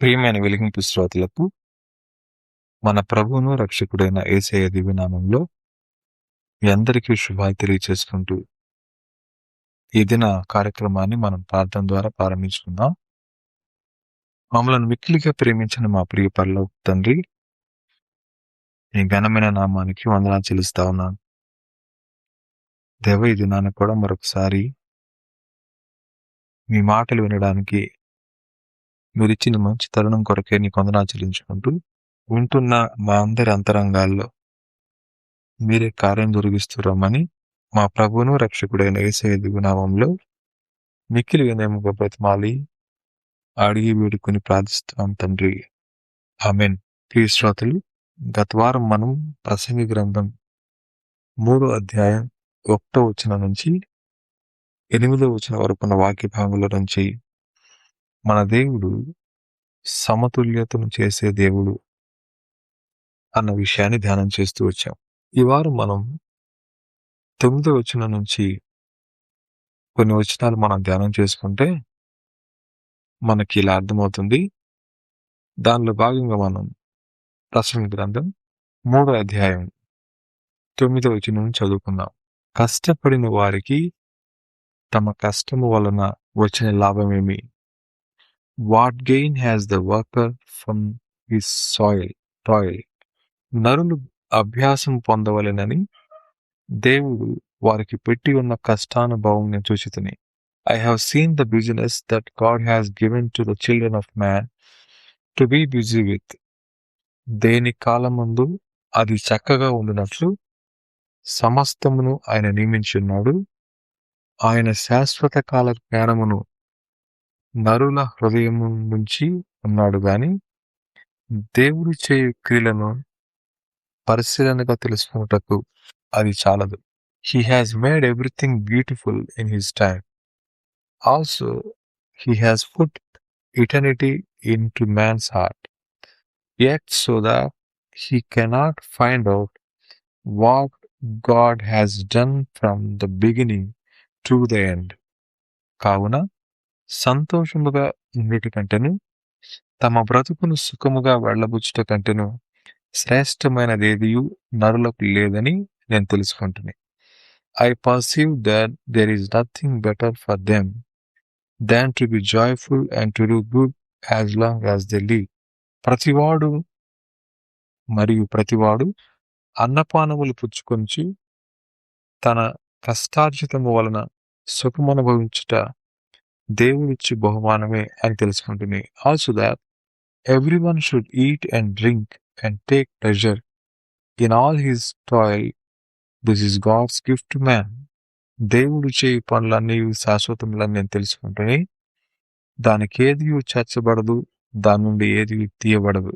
ప్రియమైన వెలిగింపు శ్రోతలకు మన ప్రభువును రక్షకుడైన యేసయ్య దివ్యనామంలో మీ అందరికీ శుభాలు తెలియచేసుకుంటూ ఈ దిన కార్యక్రమాన్ని మనం ప్రార్థన ద్వారా ప్రారంభించుకుందాం. మమ్మల్ని మిక్కిలిగా ప్రేమించిన మా ప్రియ పరలోక తండ్రి, మీ ఘనమైన నామానికి వందనాలు చెల్లిస్తా ఉన్నాను. దేవ, ఈ దినాన్ని కూడా మరొకసారి మీ మాటలు వినడానికి మీరు ఇచ్చిన మంచి తరుణం కొరకే నీకు వందనాలు చెల్లించుకుంటూ, వింటున్న మా అందరి అంతరంగాల్లో మీరే కార్యం జరిగిస్తురమ్మని మా ప్రభువును రక్షకుడైన యేసయ్య దివ్యనామంలో మిక్కిలి వినయముగా బ్రతిమాలి అడిగి వేడుకొని ప్రార్థిస్తున్నాం తండ్రి, ఆమేన్. ప్రియ శ్రోతలు, గత వారం మనం ప్రసంగి గ్రంథం 3వ అధ్యాయం 1వ వచనం నుంచి 8వ వచనం వరకు ఉన్న వాక్య భాగంలో నుంచి మన దేవుడు సమతుల్యతను చేసే దేవుడు అన్న విషయాన్ని ధ్యానం చేస్తూ వచ్చాం. ఈ వారం మనం 9వ వచనం నుంచి కొన్ని వచనాలు మనం ధ్యానం చేసుకుంటే మనకి ఇలా అర్థమవుతుంది. దానిలో భాగంగా మనం ప్రసంగి గ్రంథం 3వ అధ్యాయం 9వ వచనం చదువుకుందాం. కష్టపడిన వారికి తమ కష్టము వలన వచ్చిన లాభమేమి? What gain has the worker from his toil? నరులు అభ్యాసం పొందవలెనని దేవుడు వారికి పెట్టి ఉన్న కష్టానుభవం నేను చూచితిని. I have seen the business that God has given to the children of man to be busy with. దేని కాలమందు అది చక్కగా ఉండినట్లు సమస్తమును ఆయన నియమించున్నాడు. ఆయన శాశ్వత కాల జ్ఞానమును నరుల హృదయము నుంచి ఉన్నాడు గాని దేవుడు చేయు క్రియలను పరిశీలనగా తెలుసుకున్నటకు అది చాలదు. He has made everything beautiful in his time. Also, he has put eternity into man's heart, yet so that he cannot find out what God has done from the beginning to the end. కావున సంతోషముగా ఉండుట కంటెను, తమ బ్రతుకును సుఖముగా వెళ్ళబుచ్చుట కంటెను శ్రేష్టమైనదేదియు నరులకు లేదని నేను తెలుసుకుంటుని. I perceive that there is nothing better for them than to be joyful and to do good as long as they live. ప్రతివాడు అన్నపానములు పుచ్చుకొంచి తన కష్టార్జితము వలన సుఖమనుభవించుట దేవుడిచ్చి బహుమానమే అని తెలుసుకుంటుంది. Also that everyone should eat and drink and take pleasure in all his toil. This is God's gift to man. దేవుడు చేయి పనులన్నీ శాశ్వతములని నేను తెలుసుకుంటుని. దానికి ఏది చేర్చబడదు, దాని నుండి ఏది తీయబడదు.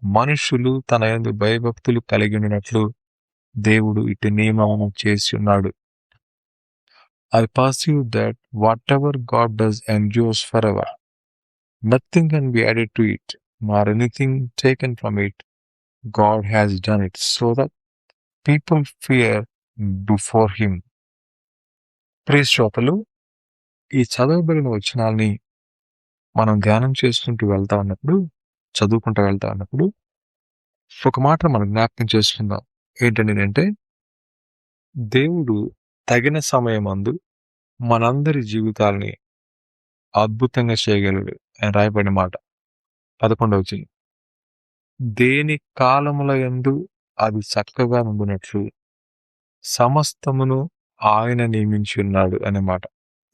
మనుషులు తన యందు భయభక్తులు కలిగి ఉన్నట్లు దేవుడు ఇటు నియమనం చేసి ఉన్నాడు. I perceive that whatever God does endures forever. Nothing can be added to it, nor anything taken from it. God has done it so that people fear before him. ప్రియ శ్రోతలు, ఈ చదవబడిన వచనాల్ని మనం ధ్యానం చేసుకుంటూ చదువుకుంటూ వెళ్తా ఉన్నప్పుడు ఒక మాట మనం జ్ఞాపకం చేసుకుందాం. ఏంటంటే, దేవుడు తగిన సమయమందు మనందరి జీవితాల్ని అద్భుతంగా చేయగలడు అని రాయబడిన మాట 11వ వచనం. దేని కాలముల యందు అది చక్కగా ఉండినట్లు సమస్తమును ఆయన నియమించి ఉన్నాడు అనే మాట.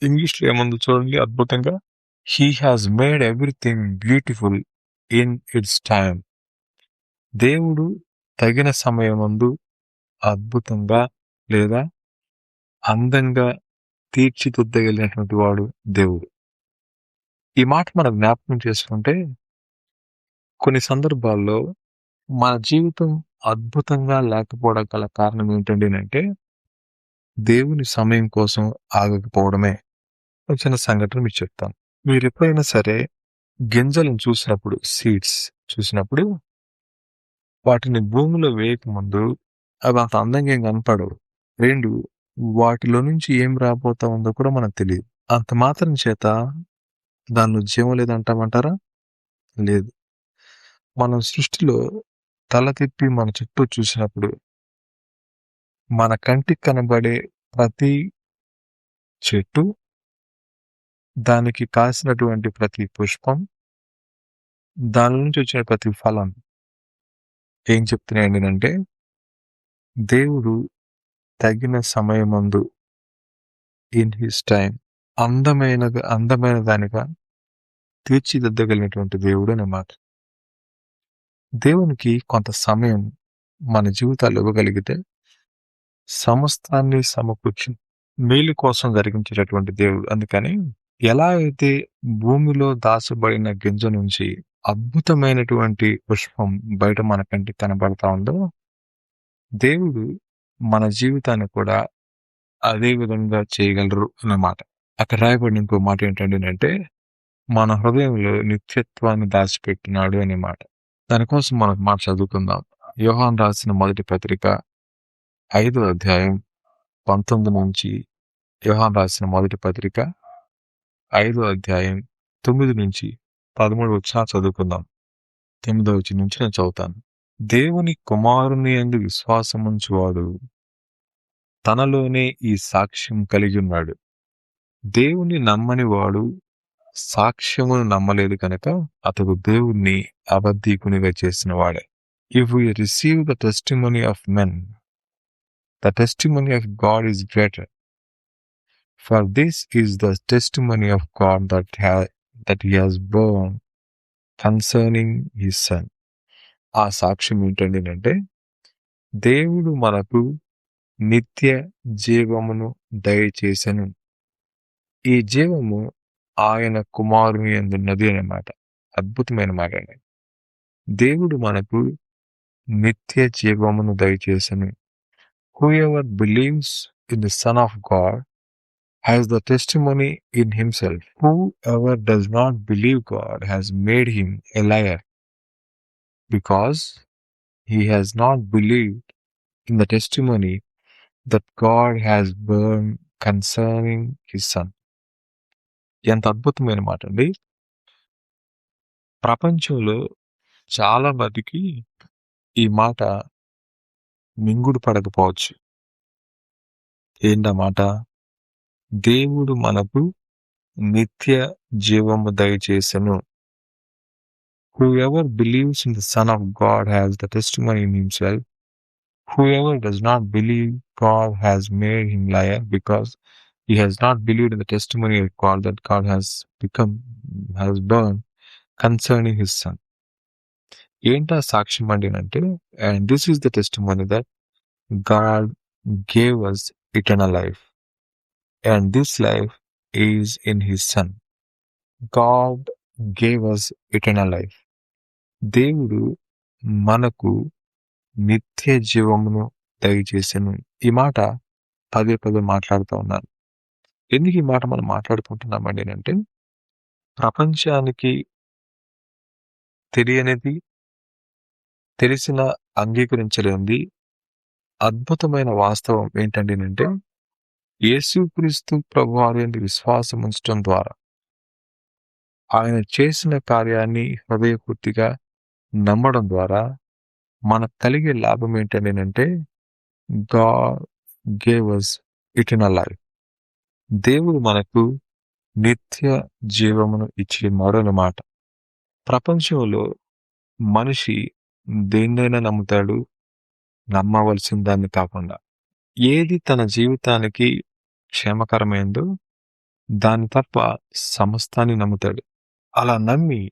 ఇంగ్లీష్లో ఏముంది చూడండి అద్భుతంగా. He has made everything beautiful in its time. దేవుడు తగిన సమయమందు అద్భుతంగా లేదా అందంగా తీర్చిదిద్దగలిగినటువంటి వాడు దేవుడు. ఈ మాట మనం జ్ఞాపకం చేసుకుంటే కొన్ని సందర్భాల్లో మన జీవితం అద్భుతంగా లేకపోవడం గల కారణం ఏంటంటే దేవుని సమయం కోసం ఆగకపోవడమే. చిన్న సంఘటన మీకు చెప్తాను. మీరు ఎప్పుడైనా సరే గింజలను చూసినప్పుడు, సీడ్స్ చూసినప్పుడు వాటిని భూమిలో వేయకముందు అవి అంత అందంగా ఏం కనపడవు. 2, వాటిలో నుంచి ఏం రాబోతా ఉందో కూడా మనకు తెలియదు. అంత మాత్రం చేత దానిలో జీవం లేదంటామంటారా? లేదు. మనం సృష్టిలో తల తిప్పి మన చుట్టూ చూసినప్పుడు మన కంటికి కనబడే ప్రతి చెట్టు, దానికి కాసినటువంటి ప్రతి పుష్పం, దాని నుంచి వచ్చిన ప్రతి ఫలం ఏం చెప్తున్నాయండి? దేవుడు తగిన సమయమందు ఇన్ హిస్ టైం అందమైన దానిగా తీర్చిదిద్దగలిగినటువంటి దేవుడు అన్నమాట. దేవునికి కొంత సమయం మన జీవితాలు ఇవ్వగలిగితే సమస్తాన్ని సమకూర్చి మేలు కోసం జరిగించేటటువంటి దేవుడు. అందుకని ఎలా అయితే భూమిలో దాచబడిన గింజ నుంచి అద్భుతమైనటువంటి పుష్పం బయట మన కంటికి కనబడతా ఉందో, దేవుడు మన జీవితాన్ని కూడా అదే విధంగా చేయగలరు అన్నమాట. అక్కడ రాయబడిన ఇంకో మాట ఏంటంటే, మన హృదయంలో నిత్యత్వాన్ని దాచిపెట్టినాడు అనే మాట. దానికోసం మనం మాట చదువుకుందాం. యోహాను రాసిన మొదటి పత్రిక 5వ అధ్యాయం 19 నుంచి, యోహాను రాసిన మొదటి పత్రిక 5వ అధ్యాయం 9 నుంచి 13 వచనాలు చదువుకుందాం. 9వ వచనం నుంచి నేను చదువుతాను. దేవుని కుమారుని యందు విశ్వాసముంచువాడు తనలోనే ఈ సాక్ష్యం కలిగి ఉన్నాడు. దేవుని నమ్మని వాడు సాక్ష్యమును నమ్మలేదు కనుక అతడు దేవుణ్ణి అబద్ధీకునిగా చేసిన వాడే. If we receive the testimony of men, the testimony of God is greater. For this is the testimony of God that he has borne concerning his son. ఆ సాక్ష్యం ఏంటంటే, దేవుడు మనకు నిత్య జీవమును దయచేసెను. ఈ జీవము ఆయన కుమారుని యందున్నది అన్నమాట. అద్భుతమైన మాట అండి. దేవుడు మనకు నిత్య జీవమును దయచేసెను. Whoever believes in the Son of God has the testimony in himself. Whoever does not believe God has made him a liar, because he has not believed in the testimony that God has borne concerning his son. ఎంత అద్భుతమైన మాట అండి. ప్రపంచంలో చాలా మందికి ఈ మాట మింగుడు పడకపోవచ్చు. ఏంటన్నమాట? దేవుడు మనకు నిత్య జీవము దయచేసెను. Whoever believes in the Son of God has the testimony in himself. Whoever does not believe God has made him liar, because he has not believed in the testimony of God that God has borne concerning his son. ఏంటా సాక్ష్యం అంటే, and this is the testimony that God gave us eternal life, and this life is in his son. God gave us eternal life. దేవుడు మనకు నిత్య జీవమును దయచేసెను. ఈ మాట పదే మాట్లాడుతూ ఉన్నాను. ఎందుకు ఈ మాట మనం మాట్లాడుకుంటున్నామండి అంటే, ప్రపంచానికి తెలియనిది, తెలిసిన అంగీకరించలేనిది అద్భుతమైన వాస్తవం ఏంటంటే, యేసుక్రీస్తు ప్రభువారి యందు విశ్వాసం ఉంచడం ద్వారా, ఆయన చేసిన కార్యాన్ని హృదయపూర్తిగా నమ్మడం ద్వారా మనకు కలిగే లాభం ఏంటంటే, God gave us eternal life. దేవుడు మనకు నిత్య జీవమును ఇచ్చినాడు అన్నమాట. ప్రపంచంలో మనిషి దేన్నైనా నమ్ముతాడు, నమ్మవలసిన దాన్ని కాకుండా. ఏది తన జీవితానికి క్షేమకరమైందో దాని తప్ప సమస్తాన్ని నమ్ముతాడు. అలా నమ్మి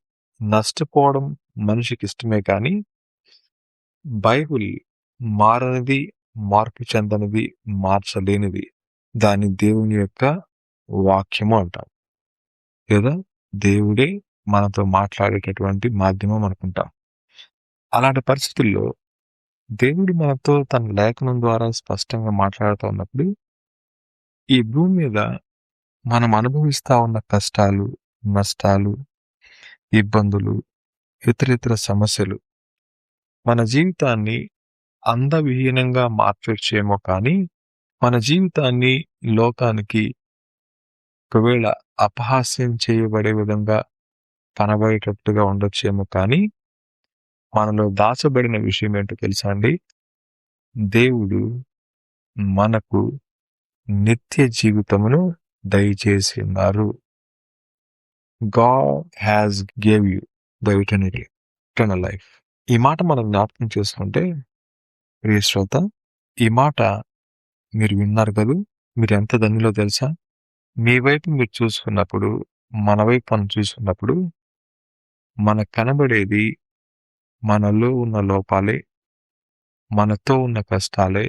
నష్టపోవడం మనిషికి ఇష్టమే కానీ, బైబిల్ మారనిది, మార్పు చెందనిది, మార్చలేనిది. దాని దేవుని యొక్క వాక్యము అంటాం, లేదా దేవుడే మనతో మాట్లాడేటటువంటి మాధ్యమం అనుకుంటాం. అలాంటి పరిస్థితుల్లో దేవుడు మనతో తన లేఖనం ద్వారా స్పష్టంగా మాట్లాడుతూ ఉన్నప్పుడు, ఈ భూమి మీద మనం అనుభవిస్తా ఉన్న కష్టాలు, నష్టాలు, ఇబ్బందులు, ఇతరితర సమస్యలు మన జీవితాన్ని అందవిహీనంగా మార్చొచ్చేమో కానీ, మన జీవితాన్ని లోకానికి ఒకవేళ అపహాస్యం చేయబడే విధంగా కనబడేటట్టుగా ఉండొచ్చేమో కానీ మనలో దాచబడిన విషయం ఏంటో తెలుసా అండి? దేవుడు మనకు నిత్య జీవితమును దయచేసి ఉన్నారు. God has gave you the eternity, eternal life. ఈ మాట మనం జ్ఞాపకం చేసుకుంటే ప్రియ శ్రోత, ఈ మాట మీరు విన్నారు కదూ, మీరు ఎంత ధన్యులో తెలుసా? మీ వైపు మీరు చూసుకున్నప్పుడు, మన వైపు మనం చూసుకున్నప్పుడు మనకు కనబడేది మనలో ఉన్న లోపాలే, మనతో ఉన్న కష్టాలే,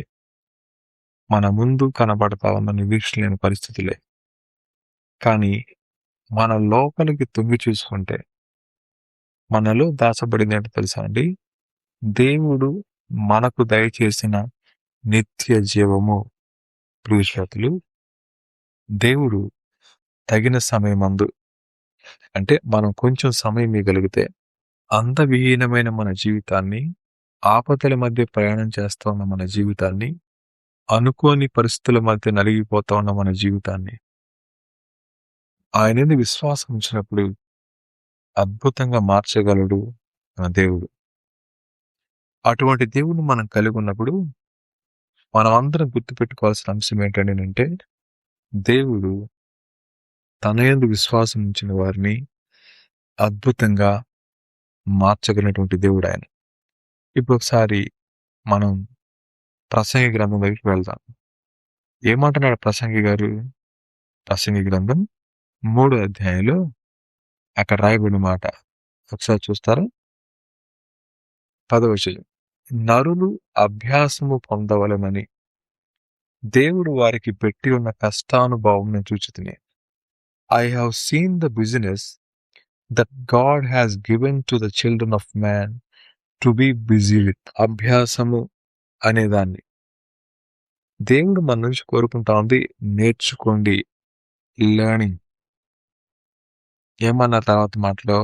మన ముందు కనబడతా ఉన్న నిరీక్షణ లేని పరిస్థితులే. కానీ మన లోపలికి తొంగి చూసుకుంటే మనలో దాచబడింది ఏంటో తెలుసా అండి? దేవుడు మనకు దయచేసిన నిత్య జీవము. ప్రియశ్రోతలు, దేవుడు తగిన సమయమందు, అంటే మనం కొంచెం సమయం ఇవ్వగలిగితే అందవిహీనమైన మన జీవితాన్ని, ఆపదల మధ్య ప్రయాణం చేస్తూ ఉన్న మన జీవితాన్ని, అనుకోని పరిస్థితుల మధ్య నలిగిపోతా ఉన్న మన జీవితాన్ని ఆయన విశ్వాసం ఉంచినప్పుడు అద్భుతంగా మార్చగలడు మన దేవుడు. అటువంటి దేవుడిని మనం కలిగి ఉన్నప్పుడు మనం అందరం గుర్తుపెట్టుకోవాల్సిన అంశం ఏంటంటే, దేవుడు తన యందు విశ్వాసం ఉంచిన వారిని అద్భుతంగా మార్చగలిగినటువంటి దేవుడు ఆయన. ఇప్పుడు ఒకసారి మనం ప్రసంగి గ్రంథం దగ్గరికి వెళ్దాం. ఏమంటున్నాడు ప్రసంగి గారు? ప్రసంగి గ్రంథం 3వ అధ్యాయంలో అక్కడ రాయబడిన మాట ఒకసారి చూస్తారా? 10వ వచనం. నరులు అభ్యాసము పొందవలెనని దేవుడు వారికి పెట్టి ఉన్న కష్టానుభవం నేను చూచితిని. I have seen the business that God has given to the children of man to be busy with. అభ్యాసము అనేదాన్ని దేవుడు మన నుంచి కోరుకుంటా ఉంది, నేర్చుకోండి, లెర్నింగ్. ఏమన్నారు తర్వాత మాటలో?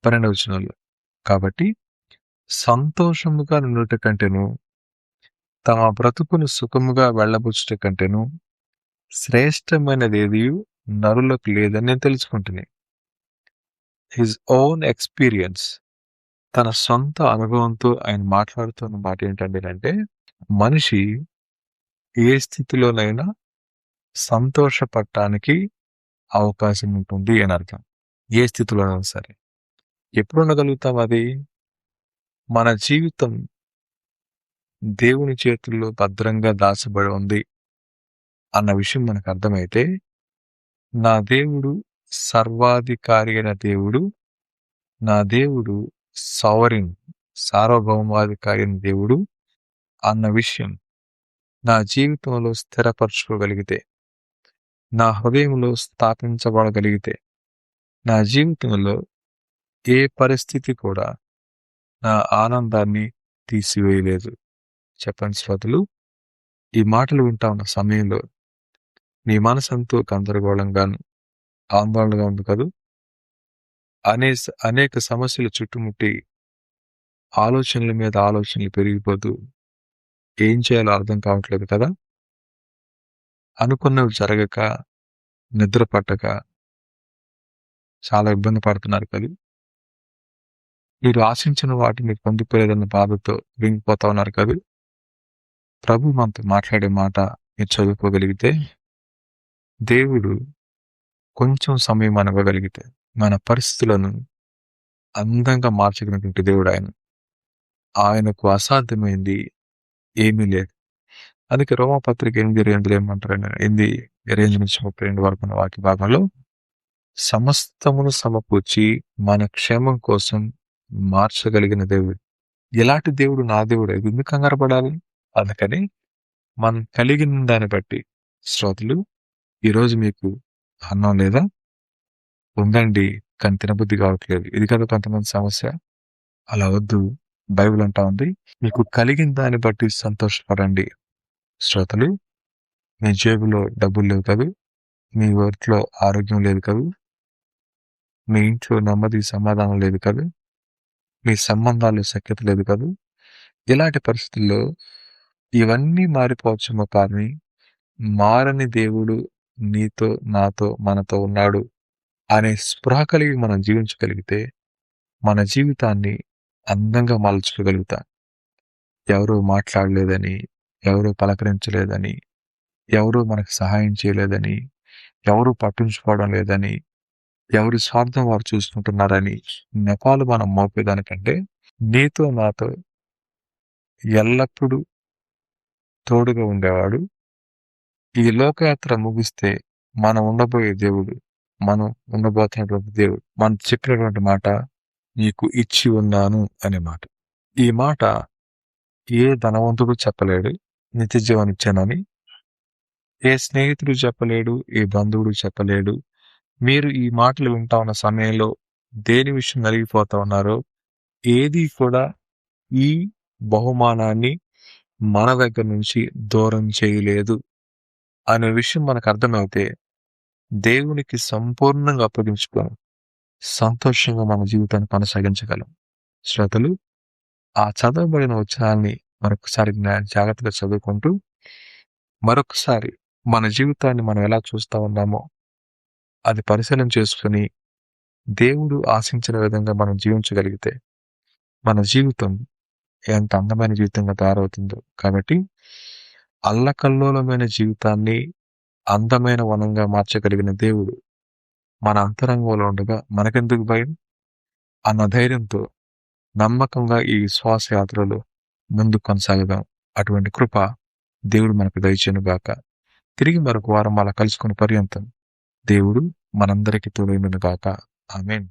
12వ వచనంలో, కాబట్టి సంతోషముగా నుండుట కంటేను, తమ బ్రతుకును సుఖముగా వెళ్ళబుచ్చుట కంటేను శ్రేష్టమైనదేది నరులకు లేదని నేను తెలుసుకుంటుని. హిజ్ ఓన్ ఎక్స్పీరియన్స్, తన సొంత అనుభవంతో ఆయన మాట్లాడుతున్న మాట ఏంటంటే, మనిషి ఏ స్థితిలోనైనా సంతోషపడటానికి అవకాశం ఉంటుంది అని అర్థం. ఏ స్థితిలోనైనా సరే. ఎప్పుడు ఉండగలుగుతాం అది? మన జీవితం దేవుని చేతుల్లో భద్రంగా దాచబడి ఉంది అన్న విషయం మనకు అర్థమైతే, నా దేవుడు సర్వాధికారి అయిన దేవుడు, నా దేవుడు సావరిన్, సార్వభౌమాధికారి అయిన దేవుడు అన్న విషయం నా జీవితంలో స్థిరపరచుకోగలిగితే, నా హృదయంలో స్థాపించబడగలిగితే, నా జీవితంలో ఏ పరిస్థితి కూడా నా ఆనందాన్ని తీసివేయలేదు. చెప్పండి శ్రోతలు, ఈ మాటలు వింటా ఉన్న సమయంలో నీ మనసంతో గందరగోళంగాను, ఆందోళనగా ఉంది కదూ? అనేక సమస్యలు చుట్టుముట్టి ఆలోచనల మీద ఆలోచనలు పెరిగిపోతూ ఏం చేయాలో అర్థం కావట్లేదు కదా? అనుకున్నవి జరగక, నిద్ర పట్టక చాలా ఇబ్బంది పడుతున్నారు కదా? మీరు ఆశించిన వాటిని పొందిపోలేదన్న బాధతో వింగిపోతా ఉన్నారు కదా? ప్రభు మనతో మాట్లాడే మాట మీరు చదువుకోగలిగితే, దేవుడు కొంచెం సమయం అనగలిగితే మన పరిస్థితులను అందంగా మార్చగలిగినటువంటి దేవుడు ఆయన. ఆయనకు అసాధ్యమైంది ఏమీ లేదు. అందుకే రోమాపత్రిక 8:22 ఏమంటారండి? 8:22 వరకు ఉన్న వాక్య భాగంలో, సమస్తమును సమకూర్చి మన క్షేమం కోసం మార్చగలిగిన దేవుడు. ఎలాంటి దేవుడు? నా దేవుడు. ఎందుకు కంగారు పడాలి? అందుకని మనం కలిగిన దాన్ని బట్టి, శ్రోతలు, ఈరోజు మీకు అన్నం లేదా? ఉందండి, కానీ తినబుద్ధి కావట్లేదు. ఇది కదా కొంతమంది సమస్య. అలా వద్దు. బైబిల్ అంటా ఉంది, మీకు కలిగిన దాన్ని బట్టి సంతోషపడండి. శ్రోతలు, మీ జేబులో డబ్బులు లేవు కదా, మీ ఒంట్లో ఆరోగ్యం లేదు కదా, మీ ఇంట్లో నెమ్మది సమాధానం లేదు కదా, మీ సంబంధాల్లో సఖ్యత లేదు కదా, ఇలాంటి పరిస్థితుల్లో ఇవన్నీ మారిపోవచ్చేమో, కానీ మారని దేవుడు నీతో, నాతో, మనతో ఉన్నాడు అనే స్పృహ కలిగి మనం జీవించగలిగితే మన జీవితాన్ని అందంగా మలుచుకోగలుగుతాం. ఎవరు మాట్లాడలేదని, ఎవరు పలకరించలేదని, ఎవరు మనకు సహాయం చేయలేదని, ఎవరు పట్టించుకోవడం లేదని, ఎవరి స్వార్థం వారు చూసుకుంటున్నారని నెపాలు మనం మోపేదానికంటే నీతో నాతో ఎల్లప్పుడూ తోడుగా ఉండేవాడు. ఈ లోకయాత్ర ముగిస్తే మనం ఉండబోయే దేవుడు, మనం ఉండబోతున్నటువంటి దేవుడు మనం చెప్పినటువంటి మాట, నీకు ఇచ్చి ఉన్నాను అనే మాట. ఈ మాట ఏ ధనవంతుడు చెప్పలేడు, నిత్య జీవం ఇచ్చానని. ఏ స్నేహితుడు చెప్పలేడు, ఏ బంధువుడు చెప్పలేడు. మీరు ఈ మాటలు వింటా ఉన్న సమయంలో దేని విషయం నలిగిపోతా ఉన్నారో ఏది కూడా ఈ బహుమానాన్ని మన దగ్గర నుంచి దూరం చేయలేదు అనే విషయం మనకు అర్థమైతే దేవునికి సంపూర్ణంగా అప్పగించుకొని సంతోషంగా మన జీవితాన్ని కొనసాగించగలం. శ్రోతలు, ఆ చదవబడిన వచనాల్ని మరొకసారి జాగ్రత్తగా చదువుకుంటూ మరొకసారి మన జీవితాన్ని మనం ఎలా చూస్తా ఉన్నామో అది పరిశీలన చేసుకుని దేవుడు ఆశించిన విధంగా మనం జీవించగలిగితే మన జీవితం ఎంత అందమైన జీవితంగా తయారవుతుందో. కాబట్టి అల్లకల్లోలమైన జీవితాన్ని అందమైన వనంగా మార్చగలిగిన దేవుడు మన అంతరంగంలో ఉండగా మనకెందుకు భయం అన్న ధైర్యంతో నమ్మకంగా ఈ విశ్వాస యాత్రలో ముందుకు కొనసాగదాం. అటువంటి కృప దేవుడు మనకు దయచేయునుగాక. తిరిగి మరొక వారం అలా కలుసుకునే పర్యంతం దేవుడు మనందరికీ తోడైనగాక. ఆమేన్.